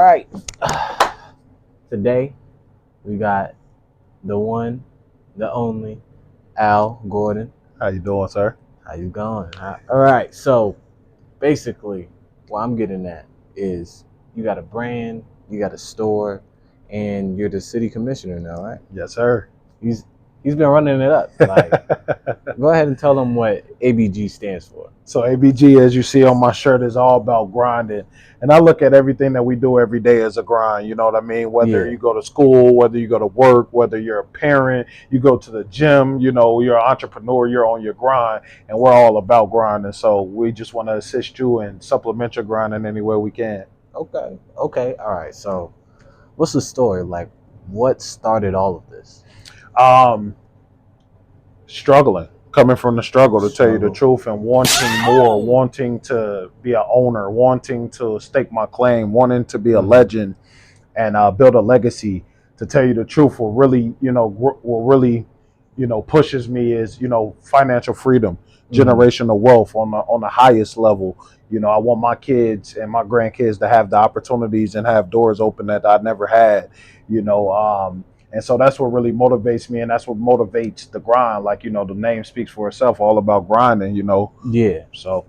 All right. Today we got the one, the only Al Gordon. How you doing, sir? How you going? All right. So basically, what I'm getting at is you got a brand, you got a store, and you're the city commissioner now, right? Yes, sir. He's he's been running it up. Like, go ahead and tell them what ABG stands for. So ABG, as you see on my shirt, is all about grinding. And I look at everything that we do every day as a grind. You know what I mean? Whether Yeah. you go to school, whether you go to work, whether you're a parent, you go to the gym, you're an entrepreneur, you're on your grind, and we're all about grinding. So we just want to assist you and supplement your grind in any way we can. Okay. Okay. All right. So, what's the story? Like, what started all of this? Um, Struggling, coming from the struggle, to tell you the Struggle. truth, and wanting more, wanting to be an owner, wanting to stake my claim, wanting to be a Mm-hmm. legend and build a legacy. To tell you the truth, what really, pushes me is, financial freedom, Mm-hmm. generational wealth on the highest level. I want my kids and my grandkids to have the opportunities and have doors open that I never had. You know, and so that's what really motivates me, and that's what motivates the grind. Like, the name speaks for itself, all about grinding. Yeah. So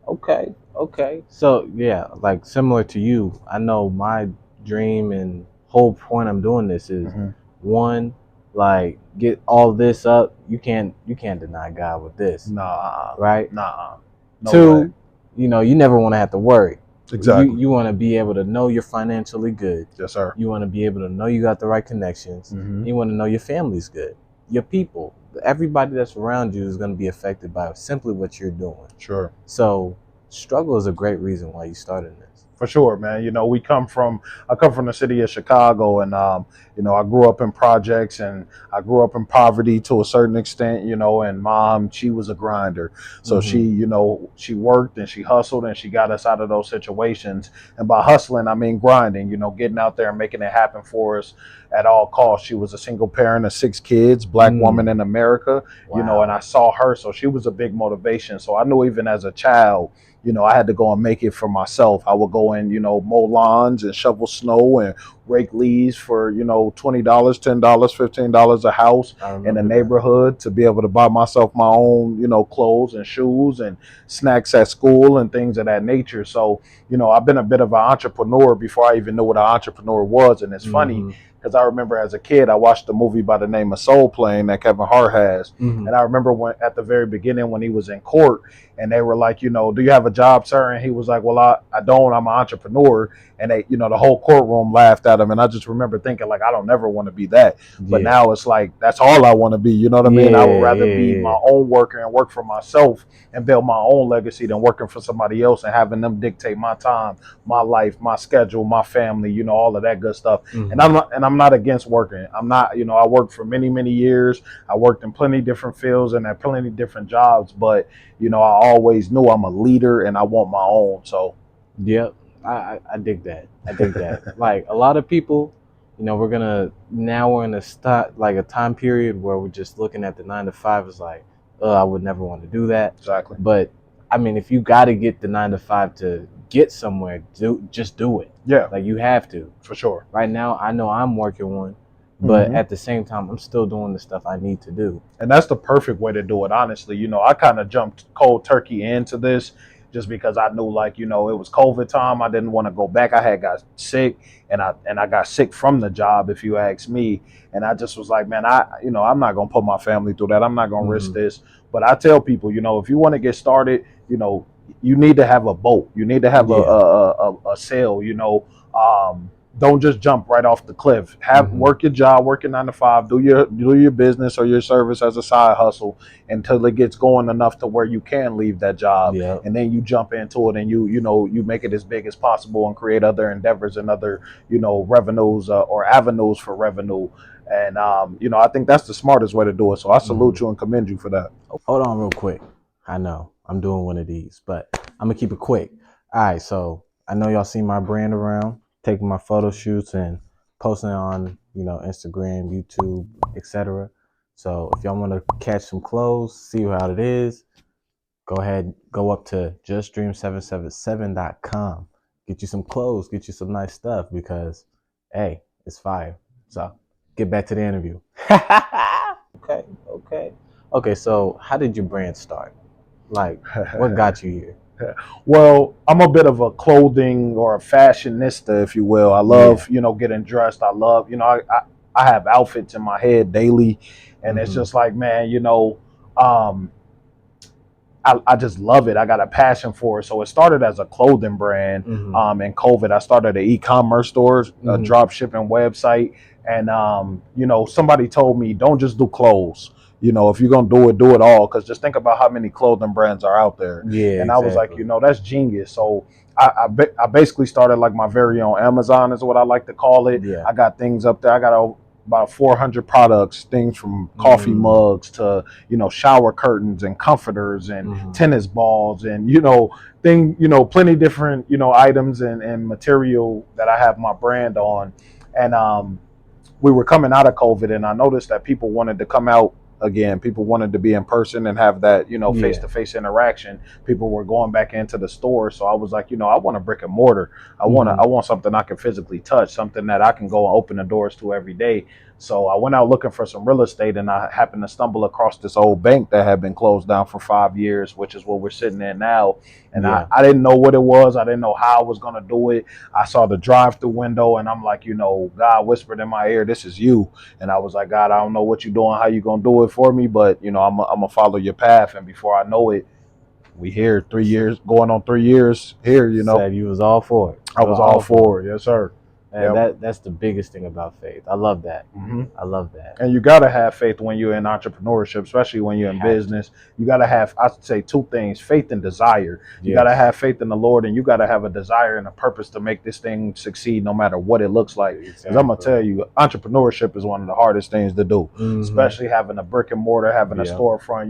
Okay. Okay. So yeah, like similar to you, I know my dream and whole point I'm doing this is mhm. one, like get all this up. You can't deny God with this, Nah, right? nah, no way. Two, you never want to have to worry. You Exactly. you want to be able to know you're financially good. Yes, sir. You want to be able to know you got the right connections. Hmm. You want to know your family's good. Your people, everybody that's around you is going to be affected by simply what you're doing. Sure. So, struggle is a great reason why you started this. For sure, man. I come from the city of Chicago, and I grew up in projects, and I grew up in poverty to a certain extent, and mom, she was a grinder. So she, Mm-hmm. she worked and she hustled and she got us out of those situations. And by hustling, I mean grinding, getting out there and making it happen for us at all costs. She was a single parent of 6 kids, black woman in America, and Wow. I saw her, so she was a big motivation. So I knew, even as a child, I had to go and make it for myself. I would go and, mow lawns and shovel snow and rake leaves for, $20, $10, $15 a house I in the remember that. neighborhood, to be able to buy myself my own, clothes and shoes and snacks at school and things of that nature. So, I've been a bit of an entrepreneur before I even knew what an entrepreneur was. And it's funny, Mm-hmm. because I remember as a kid, I watched a movie by the name of Soul Plane that Kevin Hart has. Mm-hmm. And I remember when, at the very beginning, when he was in court, and they were like, do you have a job, sir? And he was like, well, I don't. I'm an entrepreneur. And they, the whole courtroom laughed at him. And I just remember thinking, like, I don't never want to be that. But Yeah. now it's like, that's all I want to be. You know what I mean? I would Yeah. rather Yeah. be Yeah. my own worker and work for myself and build my own legacy than working for somebody else and having them dictate my time, my life, my schedule, my family, all of that good stuff. And Mm-hmm. I'm not against working. I'm not, I worked for many, many years. I worked in plenty different fields and at plenty different jobs, but I always knew I'm a leader and I want my own. So Yep. I dig that. I dig that. Like a lot of people, we're in a start like a time period where we're just looking at the 9 to 5 is like, oh, I would never want to do that. exactly. But I mean, if you got to get the 9 to 5 to get somewhere, just do it. Yeah, Like you have to. for sure. Right now, I know I'm working one, but Hmm. at the same time, I'm still doing the stuff I need to do. And that's the perfect way to do it, honestly. I kind of jumped cold turkey into this just because I knew, like, it was COVID time. I didn't want to go back. I had got sick, and I got sick from the job, if you ask me. And I just was like, man, I'm not gonna put my family through that. I'm not gonna risk Hmm. this. But I tell people, if you want to get started, you need to have a boat. You need to have a Yeah. sail. Don't just jump right off the cliff. Have Hmm. Work your job, work your 9 to 5, do your business or your service as a side hustle until it gets going enough to where you can leave that job, Yep. and then you jump into it and you make it as big as possible and create other endeavors and other revenues, or avenues for revenue. And I think that's the smartest way to do it. So I Hmm. salute you and commend you for that. Hold on real quick. I know I'm doing one of these, but I'm gonna keep it quick. All right, so I know y'all see my brand around, taking my photo shoots and posting on, Instagram, YouTube, etc. So if y'all want to catch some clothes, see how it is, go ahead, go up to justdream777.com. get you some clothes, get you some nice stuff because, hey, it's fire. So get back to the interview. Okay. So how did your brand start? Like, what got you here? Well, I'm a bit of a clothing or a fashionista, if you will. I love, getting dressed. I love, I have outfits in my head daily, and it's just like, man, um, I just love it. I got a passion for it. So it started as a clothing brand. In COVID, I started an e-commerce store, a drop shipping website. And, somebody told me, don't just do clothes. If you're going to do it all. Because just think about how many clothing brands are out there. Yeah, and I was like, that's genius. So I basically started like my very own Amazon is what I like to call it. Yeah. I got things up there. I got about 400 products, things from coffee mugs to, shower curtains and comforters and tennis balls and, plenty different, items and material that I have my brand on. And we were coming out of COVID, and I noticed that people wanted to come out again. People wanted to be in person and have that, face-to-face interaction. People were going back into the store. So I was like, I want a brick and mortar. I want something I can physically touch, something that I can go and open the doors to every day. So I went out looking for some real estate, and I happened to stumble across this old bank that had been closed down for 5 years, which is what we're sitting in now. And I didn't know what it was. I didn't know how I was going to do it. I saw the drive-through window, and I'm like, God whispered in my ear, this is you. And I was like, God, I don't know what you're doing, how you going to do it for me, but, I'm going to follow your path. And before I know it, we here 3 years, going on 3 years here, Said you was all for it. I was all for it. Yes, sir. And that's the biggest thing about faith. I love that. I love that. And you got to have faith when you're in entrepreneurship, especially when you're in business. You got to have, I'd say, two things: faith and desire. You got to have faith in the Lord, and you got to have a desire and a purpose to make this thing succeed no matter what it looks like. Because I'm going to tell you, entrepreneurship is one of the hardest things to do, especially having a brick and mortar, having a storefront,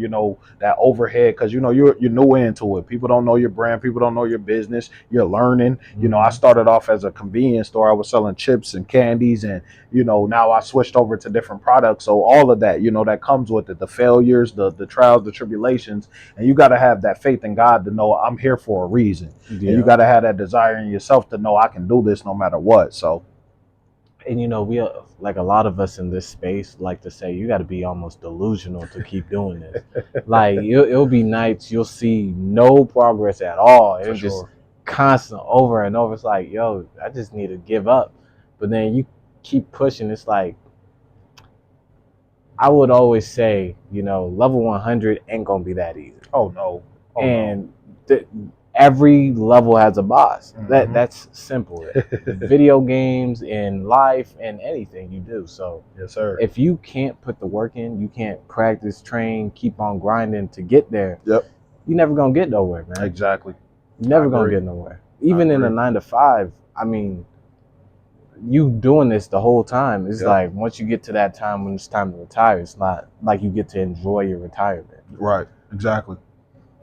that overhead, because, you're new into it. People don't know your brand. People don't know your business. You're learning. I started off as a convenience store. I was selling chips and candies, and now I switched over to different products. So all of that, that comes with it, the failures, the trials, the tribulations, and you got to have that faith in God to know I'm here for a reason. And you got to have that desire in yourself to know I can do this no matter what. So, and we are, like, a lot of us in this space like to say you got to be almost delusional to keep doing this. Like it'll be nights you'll see no progress at all. It's just constant over and over. It's like, yo, I just need to give up. But then you keep pushing. It's like, I would always say, level 100 ain't gonna be that easy. Oh no. Every level has a boss. That's simple. Video games, in life, and anything you do. So yes, sir. If you can't put the work in, you can't practice, train, keep on grinding to get there. Yep. You're never gonna get nowhere, man. Exactly. You're never gonna get nowhere. Even in a 9 to 5. I mean, you doing this the whole time. It's like once you get to that time when it's time to retire, it's not like you get to enjoy your retirement. Right. Exactly.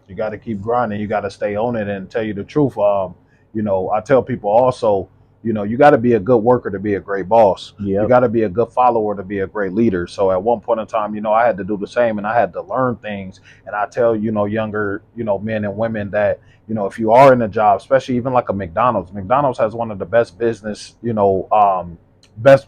You got to keep grinding. You got to stay on it. And tell you the truth, I tell people also, you got to be a good worker to be a great boss. You got to be a good follower to be a great leader. So at one point in time, I had to do the same, and I had to learn things. And I tell, younger, men and women that, if you are in a job, especially even like a McDonald's has one of the best business,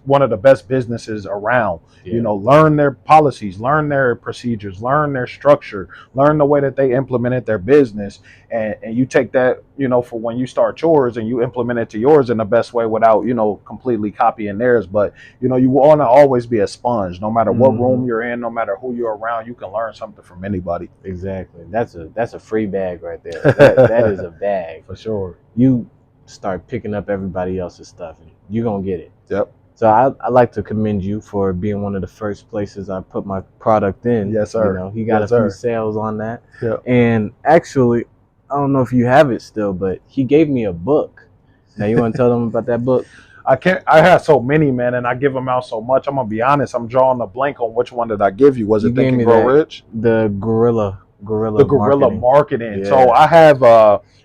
one of the best businesses around. Learn their policies, learn their procedures, learn their structure, learn the way that they implemented their business, and you take that, for when you start yours, and you implement it to yours in the best way without, completely copying theirs. But you want to always be a sponge. No matter what room you're in, no matter who you're around, you can learn something from anybody. Exactly. That's a free bag right there. That is a bag for sure. You start picking up everybody else's stuff, and you're gonna get it. Yep. So I like to commend you for being one of the first places I put my product in. Yes, sir. He got a few sales on that. Yep. And actually, I don't know if you have it still, but he gave me a book. Now, you want to tell them about that book? I have so many, man, and I give them out so much. I'm going to be honest. I'm drawing a blank on which one did I give you. Was it Think and Grow Rich? The Guerrilla Marketing. Yeah. So I have,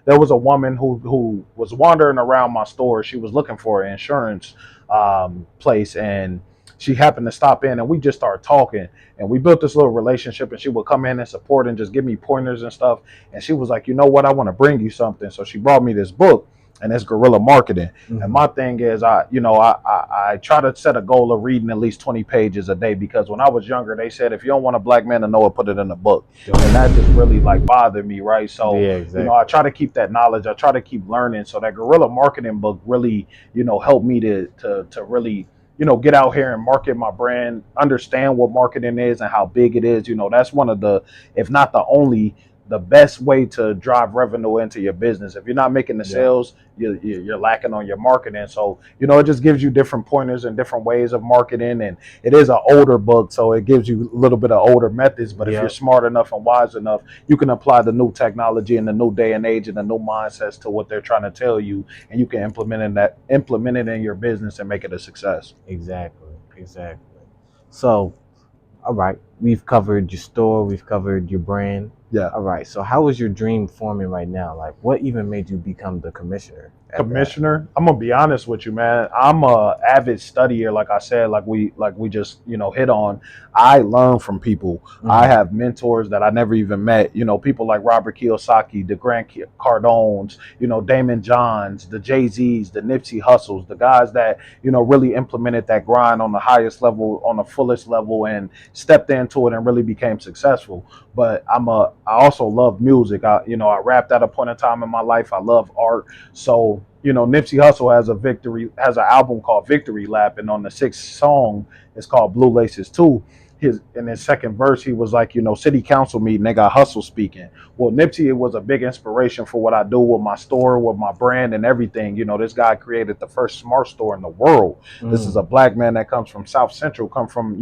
there was a woman who was wandering around my store. She was looking for an insurance place, and she happened to stop in, and we just started talking, and we built this little relationship, and she would come in and support and just give me pointers and stuff. And she was like, you know what, I want to bring you something. So she brought me this book, and it's guerrilla marketing. Mhm. And my thing is, I try to set a goal of reading at least 20 pages a day, because when I was younger, they said if you don't want a black man to know it, put it in a book, and that just really like bothered me, right? So Yeah, I exactly. try to keep that knowledge. I try to keep learning. So that guerrilla marketing book really, helped me to really, get out here and market my brand, understand what marketing is and how big it is. That's one of the, if not the only, the best way to drive revenue into your business. If you're not making the Yep. sales, you're lacking on your marketing. So, it just gives you different pointers and different ways of marketing. And it is an older book, so it gives you a little bit of older methods. But if you're Yep. smart enough and wise enough, you can apply the new technology and the new day and age and the new mindsets to what they're trying to tell you, and you can implement it in your business and make it a success. Exactly. Exactly. So, all right, we've covered your store, we've covered your brand. Yeah. All right. So, how is your dream forming right now? Like, what even made you become the commissioner at that? Commissioner, I'm gonna be honest with you, man. I'm a avid studier, like I said, like we just hit on. I learn from people. I Mhm. have mentors that I never even met. People like Robert Kiyosaki, the Grant Cardones, Damon Johns, the Jay Z's, the Nipsey Hustles, the guys that really implemented that grind on the highest level, on the fullest level, and stepped into it and really became successful. But I also love music. I rapped at a point in time in my life. I love art. So, Nipsey Hussle has an album called Victory Lap, and on the sixth song, it's called Blue Laces 2. In his second verse, he was like, city council meeting, they got Hustle speaking. Well, Nipsey was a big inspiration for what I do with my store, with my brand and everything. This guy created the first smart store in the world. This is a Mm. black man that comes from South Central, come from,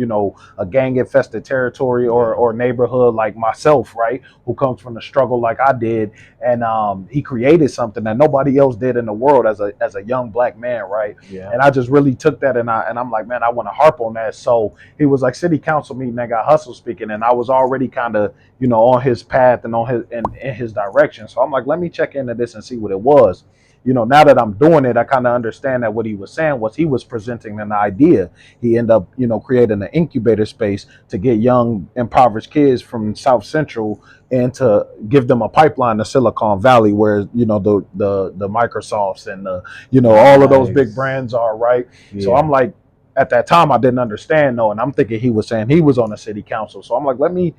a gang infested territory Yeah. or neighborhood like myself, right? Who comes from the struggle like I did. And he created something that nobody else did in the world as a young black man, right? Yeah. And I just really took that, and I'm like, man, I want to harp on that. So he was like city council meeting, that got Hustle speaking, and I was already kind of on his path and on his in his direction. So I'm like, let me check into this and see what it was. Now that I'm doing it, I kind of understand that what he was saying was he was presenting an idea. He ended up, creating an incubator space to get young impoverished kids from South Central and to give them a pipeline to Silicon Valley, where the Microsofts and the all of those big Nice. brands are, right. So I'm Yeah. like, at that time I didn't understand though, and I'm thinking he was saying he was on the city council. So I'm like, let me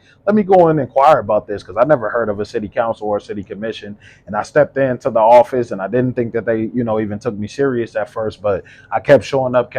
go and inquire about this, because I never heard of a city council or a city commission. And I stepped into the office, and I didn't think that they even took me serious at first, but I kept showing up,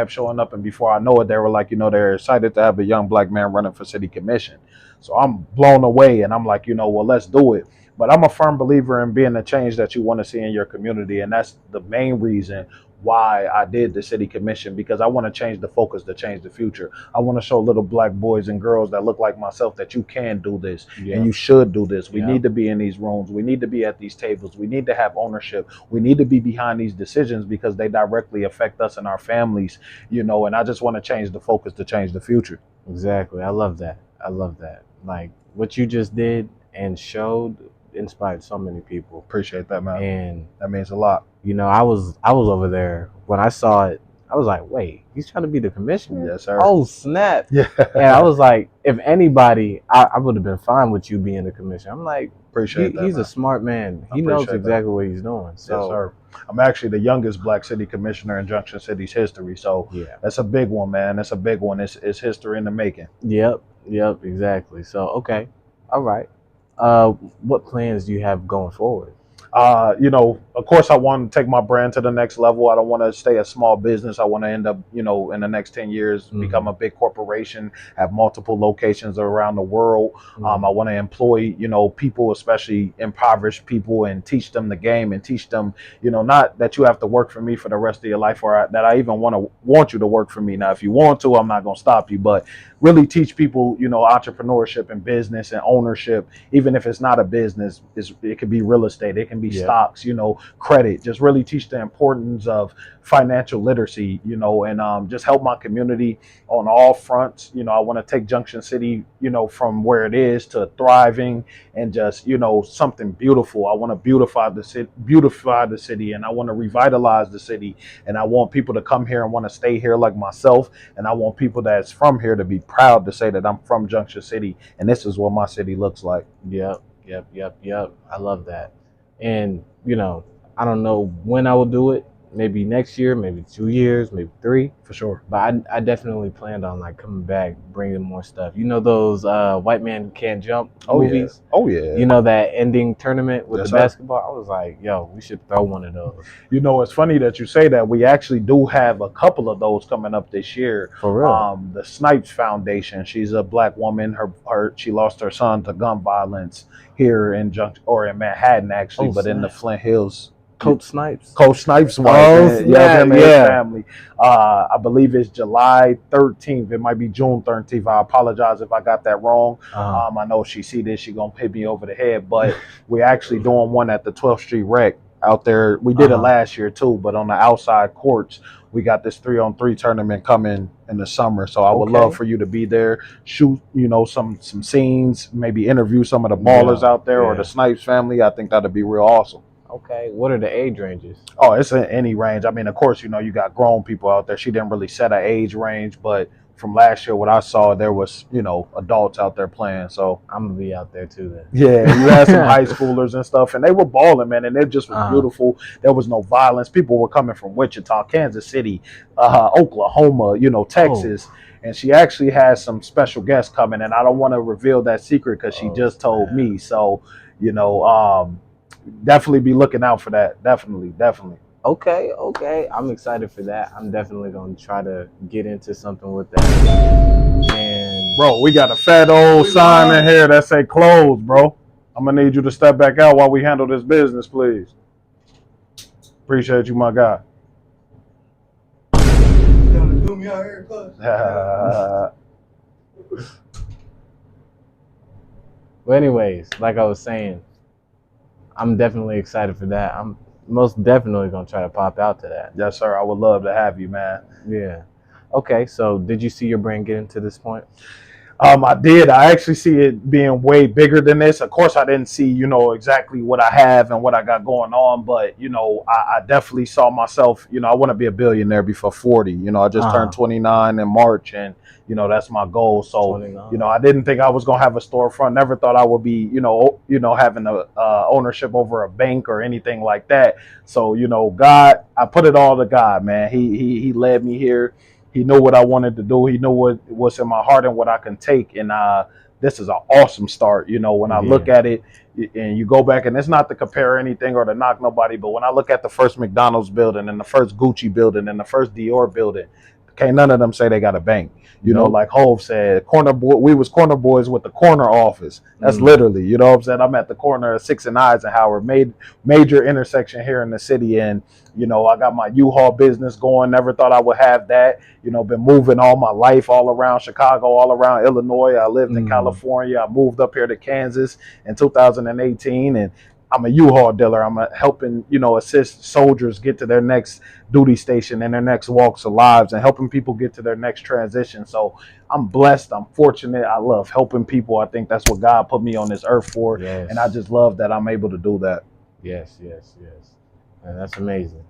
and before I know it, they were like, they're excited to have a young black man running for city commission. So I'm blown away, and I'm like, well, let's do it. But I'm a firm believer in being the change that you want to see in your community, and that's the main reason why I did the city commission, because I want to change the focus to change the future. I want to show little black boys and girls that look like myself that you can do this and Yep. you should do this. We Yep. need to be in these rooms. We need to be at these tables. We need to have ownership. We need to be behind these decisions, because they directly affect us and our families, and I just want to change the focus to change the future. Exactly. I love that. I love that. Like what you just did and showed inspired so many people. Appreciate that, man. And That means a lot. I was over there when I saw it. I was like, wait, he's trying to be the commissioner? Yes, sir. Oh snap! Yeah. And I was like, if anybody, I would have been fine with you being the commissioner. I'm like, Appreciate that, he's man. a smart man. I He knows appreciate that. exactly what he's doing. So Yes, sir. I'm actually the youngest black city commissioner in Junction City's history. So yeah. that's a big one, man. That's a big one. It's history in the making. Yep. Yep. Exactly. So okay. All right. What plans do you have going forward? Of course, I want to take my brand to the next level. I don't want to stay a small business. I want to end up, in the next 10 years, become a big corporation, have multiple locations around the world. I want to employ, people, especially impoverished people, and teach them the game and teach them, not that you have to work for me for the rest of your life, or that I even want you to work for me. Now, if you want to, I'm not going to stop you, but really teach people, entrepreneurship and business and ownership, even if it's not a business. It could be real estate, it can be Yeah. stocks, credit. Just really teach the importance of financial literacy, and just help my community on all fronts. I want to take Junction City, from where it is to thriving, and just, something beautiful. I want to beautify the city, and I want to revitalize the city, and I want people to come here and want to stay here like myself, and I want people that's from here to be proud to say that I'm from Junction City, and this is what my city looks like. Yep. Yep. Yep. Yep. I love that. And I don't know when I will do it. Maybe next year, maybe 2 years, maybe 3. For sure. But I definitely planned on like coming back, bringing more stuff. You know those White Man Can't Jump movies? Yeah. Oh yeah. You know that ending tournament with Yes, the sir. basketball? I was like, yo, we should throw one of those. You know, it's funny that you say that. We actually do have a couple of those coming up this year. For real. The Snipes Foundation. She's a black woman. She lost her son to gun violence here in Manhattan, actually, Oh, but in the snap. Flint Hills. Coach Snipes. Coach Snipes' wife. Oh, and, snap, him and yeah. his family. I believe it's July 13th. It might be June 13th. I apologize if I got that wrong. I know if she see this, she gonna hit me over the head. But we're actually doing one at the 12th Street Rec out there. We did it last year too, but on the outside courts, we got this 3-on-3 tournament coming in the summer. So I would love for you to be there, shoot, some scenes, maybe interview some of the ballers out there or the Snipes family. I think that'd be real awesome. Okay, what are the age ranges? Oh, it's in any range. I mean, of course, you got grown people out there. She didn't really set an age range, but from last year, what I saw, there was, adults out there playing. So I'm gonna be out there too then. Yeah, you had some high schoolers and stuff, and they were balling, man, and it just was beautiful. There was no violence. People were coming from Wichita, Kansas City, Oklahoma, Texas. And she actually has some special guests coming, and I don't want to reveal that secret because she just told me. So, definitely be looking out for that. Definitely. Okay. I'm excited for that. I'm definitely gonna try to get into something with that. And bro, we got a fat old sign in here that say closed, bro. I'm gonna need you to step back out while we handle this business, please. Appreciate you, my guy. Do me out here, But anyways, like I was saying, I'm definitely excited for that. I'm most definitely gonna try to pop out to that. Yes, sir. I would love to have you, man. Yeah. Okay, so did you see your brand getting to this point? I did. I actually see it being way bigger than this. Of course, I didn't see, exactly what I have and what I got going on, but, I definitely saw myself, I want to be a billionaire before 40. I just turned 29 in March, and, that's my goal. So, 29. I didn't think I was going to have a storefront. Never thought I would be, having a ownership over a bank or anything like that. So, God, I put it all to God, man. He led me here. He knew what I wanted to do. He knew what's in my heart and what I can take. And this is an awesome start. When I look at it and you go back, and it's not to compare anything or to knock nobody, but when I look at the first McDonald's building and the first Gucci building and the first Dior building, can't none of them say they got a bank. Like Hove said, we was corner boys with the corner office. That's literally, you know what I'm saying? I'm at the corner of 6th and Eisenhower, major intersection here in the city. And, I got my U-Haul business going. Never thought I would have that. Been moving all my life all around Chicago, all around Illinois. I lived in California. I moved up here to Kansas in 2018. And I'm a U-Haul dealer. I'm helping, assist soldiers get to their next duty station and their next walks of lives and helping people get to their next transition. So I'm blessed. I'm fortunate. I love helping people. I think that's what God put me on this earth for. Yes. And I just love that I'm able to do that. Yes. And that's amazing.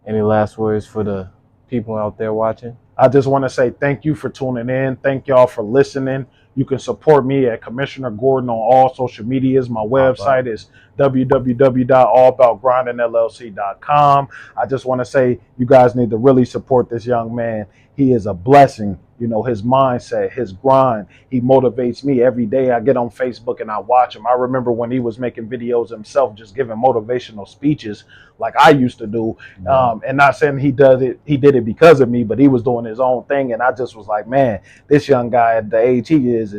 Any last words for the people out there watching? I just want to say thank you for tuning in. Thank y'all for listening. You can support me at Commissioner Gordon on all social medias. My website is www.allaboutgrindingllc.com. I just want to say you guys need to really support this young man. He is a blessing. His mindset, his grind, he motivates me every day. I get on Facebook and I watch him. I remember when he was making videos himself, just giving motivational speeches like I used to do. And not saying he did it because of me, but he was doing his own thing. And I just was like, man, this young guy at the age he is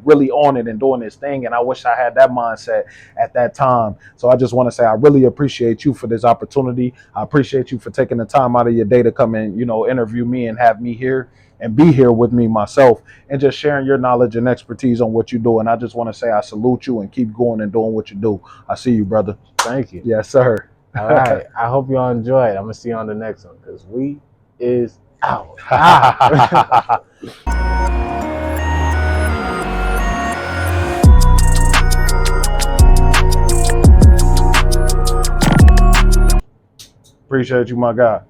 really on it and doing his thing. And I wish I had that mindset at that time. So I just want to say, I really appreciate you for this opportunity. I appreciate you for taking the time out of your day to come and, interview me and have me here and be here with me myself and just sharing your knowledge and expertise on what you do. And I just want to say I salute you and keep going and doing what you do. I see you, brother. Thank you. Yes, sir. All right. I hope y'all enjoy it. I'm going to see you on the next one because we is out. Appreciate you, my guy.